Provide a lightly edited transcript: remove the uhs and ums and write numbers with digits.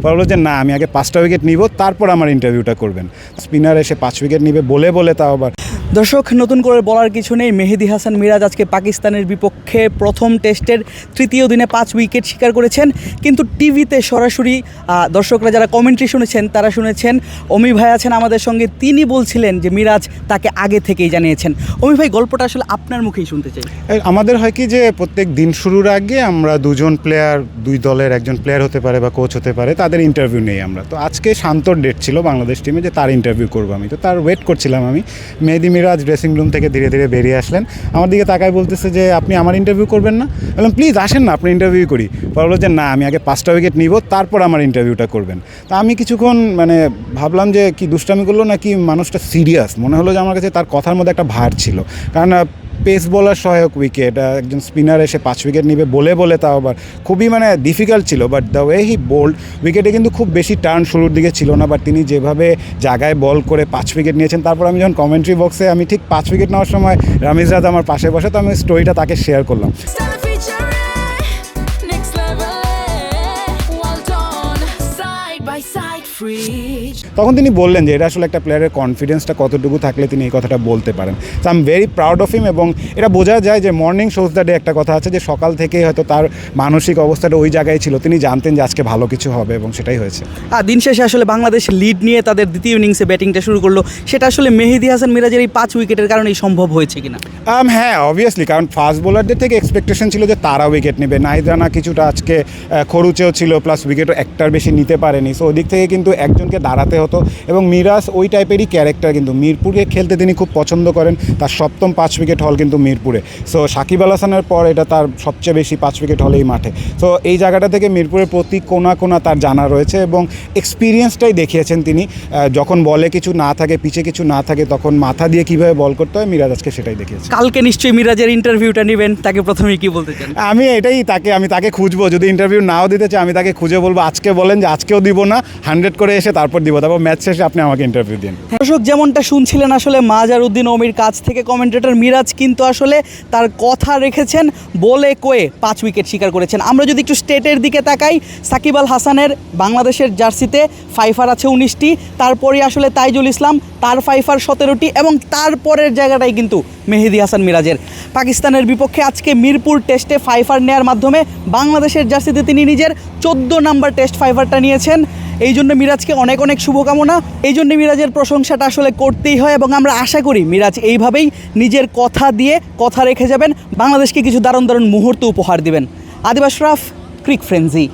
বললো যে না, আমি আগে 5টা উইকেট নিব, তারপর আমার ইন্টারভিউটা করবেন। স্পিনার এসে 5 উইকেট নিবে বলে তাও আবার। দর্শক, নতুন করে বলার কিছু নেই। মেহেদী হাসান মিরাজ আজকে পাকিস্তানের বিপক্ষে প্রথম টেস্টের তৃতীয় দিনে 5 উইকেট শিকার করেছেন। কিন্তু টিভিতে সরাসরি দর্শকরা যারা কমেন্ট্রি শুনেছেন তারা শুনেছেন অমি ভাই আছেন আমাদের সঙ্গে, তিনি বলছিলেন যে মিরাজ তাকে আগে থেকেই জানিয়েছেন। অমি ভাই, গল্পটা আসলে আপনার মুখেই শুনতে চাই। আমাদের হয় কি যে প্রত্যেক দিন শুরুর আগে আমরা দুজন প্লেয়ার, দুই দলের একজন প্লেয়ার হতে পারে বা কোচ হতে পারে, তাদের ইন্টারভিউ নেই আমরা। তো আজকে শান্তর ডেট ছিল বাংলাদেশ টিমে যে তার ইন্টারভিউ করবো আমি, তো তার ওয়েট করছিলাম আমি। মেহেদী মিরাজ ড্রেসিং রুম থেকে ধীরে ধীরে বেরিয়ে আসলেন, আমার দিকে তাকায় বলতেছে যে আপনি আমার ইন্টারভিউ করবেন না? বললাম প্লিজ আসেন না, আপনি ইন্টারভিউ করি। বললো যে না, আমি আগে 5টা উইকেট নিব, তারপর আমার ইন্টারভিউটা করবেন। তা আমি কিছুক্ষণ ভাবলাম যে কি দুষ্টামি করলো নাকি মানুষটা সিরিয়াস। মনে হলো যে আমার কাছে তার কথার মধ্যে একটা ভার ছিল, কারণ পেস বোলার সহায়ক উইকেট, একজন স্পিনার এসে 5 উইকেট নিবে বলে তাও আবার খুবই ডিফিকাল্ট ছিল। But the way he bowled, উইকেটে কিন্তু খুব বেশি টার্ন শুরুর দিকে ছিল না, বাট তিনি যেভাবে জায়গায় বল করে 5 উইকেট নিয়েছেন। তারপর আমি যখন কমেন্ট্রি বক্সে আমি ঠিক 5 উইকেট নেওয়ার সময় রামিজ রাজ আমার পাশে বসে, তো আমি স্টোরিটা তাকে শেয়ার করলাম। তখন তিনি বললেন যে এটা আসলে একটা প্লেয়ারের কনফিডেন্সটা কতটুকু থাকলে তিনি এই কথাটা বলতে পারেন। So I am very proud of him. এবং এটা বোঝা যায় যে মর্নিং শোজ দ্য ডে একটা কথা আছে যে সকাল থেকেই হয়তো তার মানসিক অবস্থাটা ওই জায়গায় ছিল, তিনি জানতেন যে আজকে ভালো কিছু হবে এবং সেটাই হয়েছে। দিন শেষে আসলে বাংলাদেশ লিড নিয়ে তাদের দ্বিতীয় ইনিংসে ব্যাটিংটা শুরু করলো, সেটা আসলে মেহেদী হাসান মিরাজের এই 5 উইকেটের কারণেই সম্ভব হয়েছে কিনা? হ্যাঁ, অবভিয়াসলি, কারণ ফাস্ট বোলারদের থেকে এক্সপেকটেশন ছিল যে তারা উইকেট নেবে। নাহিদ রানা কিছুটা আজকে খরুচেও ছিল, প্লাস উইকেটও একটার বেশি নিতে পারেনি। সো ওদিক থেকে কিন্তু একজনকে দাঁড়াতে হতো। এবং মিরাজ ওই টাইপেরই ক্যারেক্টার, কিন্তু মিরপুরে খেলতে তিনি খুব পছন্দ করেন। তার 7ম 5 উইকেট হল কিন্তু মিরপুরে। সো সাকিব আল হাসানের পর এটা তার সবচেয়ে বেশি 5 উইকেট হল এই মাঠে। সো এই জায়গাটা থেকে মিরপুরের প্রতি কোনা তার জানা রয়েছে এবং এক্সপিরিয়েন্সটাই দেখিয়েছেন তিনি। যখন বলে কিছু না থাকে, পিছে কিছু না থাকে, তখন মাথা দিয়ে কীভাবে বল করতে হয় মিরাজ আজকে সেটাই দেখিয়েছে। কালকে নিশ্চয়ই মিরাজের ইন্টারভিউটা নেবেন, তাকে প্রথমেই কি বলতে চান? আমি তাকে খুঁজবো, যদি ইন্টারভিউ নাও দিতে চাই আমি তাকে খুঁজে বলবো আজকে বলেন যে আজকেও দিব না, 100 করে এসে তারপর দিব, তারপর ম্যাচ শেষে আপনি আমাকে ইন্টারভিউ দিন। দর্শক, যেমনটা শুনছিলেন আসলে মাজারউদ্দিন অমির কাছ থেকে কমেন্টেটর, মিরাজ কিন্তু আসলে তার কথা রেখেছেন, বলে কয়ে 5 উইকেট শিকার করেছেন। আমরা যদি একটু স্টেটের দিকে তাকাই, সাকিব আল হাসানের বাংলাদেশের জার্সিতে ফাইফার আছে 19টি, তারপরে আসলে তাইজুল ইসলাম, তার ফাইফার 17টি, এবং তারপরের জায়গাটাই কিন্তু মেহেদী হাসান মিরাজের। পাকিস্তানের বিপক্ষে আজকে মিরপুর টেস্টে ফাইফার নেওয়ার মাধ্যমে বাংলাদেশের জার্সিতে তিনি নিজের 14 নাম্বার টেস্ট ফাইফারটা নিয়েছেন। এই জন্য মিরাজকে অনেক শুভকামনা। এই জন্য মিরাজের প্রশংসাটা আসলে করতেই হয় এবং আমরা আশা করি মিরাজ এইভাবেই নিজের কথা দিয়ে কথা রেখে যাবেন, বাংলাদেশকে কিছু দারুণ মুহূর্ত উপহার দিবেন। আদিব আশরাফ, ক্রিক ফ্রেন্জি।